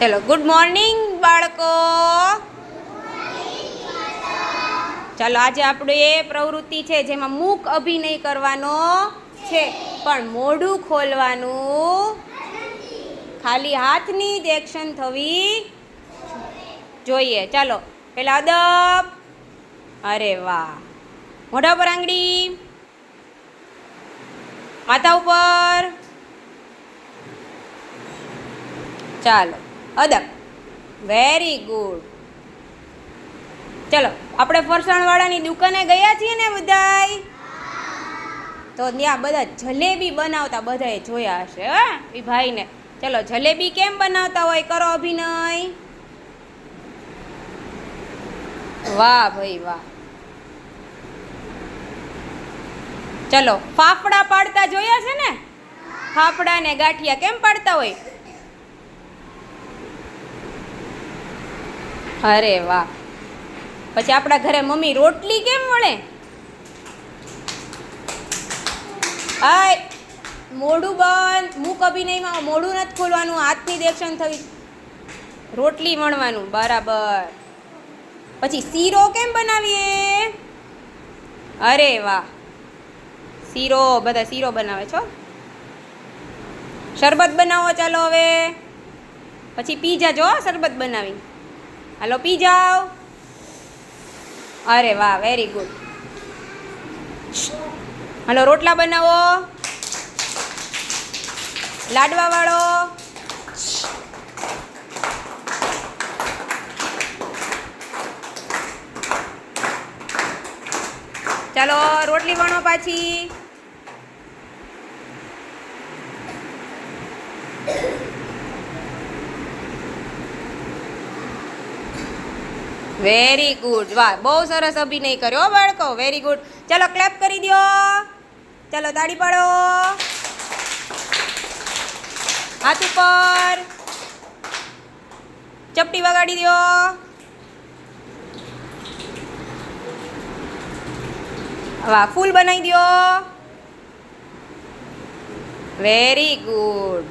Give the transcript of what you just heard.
ચલો good morning બાળકો. ચાલો આજે આપણે એ પ્રવૃત્તિ છે જેમાં મૂક અભિનય કરવાનો છે, પણ મોઢું ખોલવાનું, ખાલી હાથની જ એક્શન થવી જોઈએ. ચાલો પેલા અદબ. અરે વાહ. મોઢા ઉપર આંગળી, માથા ઉપર. ચાલો અદબ. Very good. ચલો આપણે ફરસાણવાળાની દુકાને ગયા છીએ ને બધાય, તો ત્યાં બધા જલેબી બનાવતા બધાએ જોયા હશે એ ભાઈને. ચલો જલેબી કેમ બનાવતા હોય, કરો અભિનય. વાહ ભાઈ વાહ. ચલો ફાફડા પાડતા જોયા છે ને, ફાફડા ને ગાંઠિયા કેમ પાડતા હોય. અરે વાહ. પછી આપણા ઘરે મમ્મી રોટલી કેમ વળે. હાય મોઢું બંધ. મૂક અભિનયમાં મોઢું નથી ખોલવાનું, હાથની જ એક્શન થવી, રોટલી વણવાનું. બરાબર. પછી શીરો કેમ બનાવીએ. અરે વાહ. શીરો, બધા શીરો બનાવે છો. શરબત બનાવો ચાલો હવે. પછી પી જાજો શરબત બનાવી. હાલો પી જાઓ. અરે વાહ વેરી ગુડ. હાલો રોટલા બનાવો, લાડવા વાળો. ચાલો રોટલી વણો પાછી. Very good. વાહ બહુ સરસ અભિનય કર્યો બાળકો. Very good. ચાલો ક્લેપ કરી દો. ચાલો તાળી પાડો. હાથ ઉપર ચપટી વગાડી દો. વાહ ફૂલ બનાવી દો. Very good.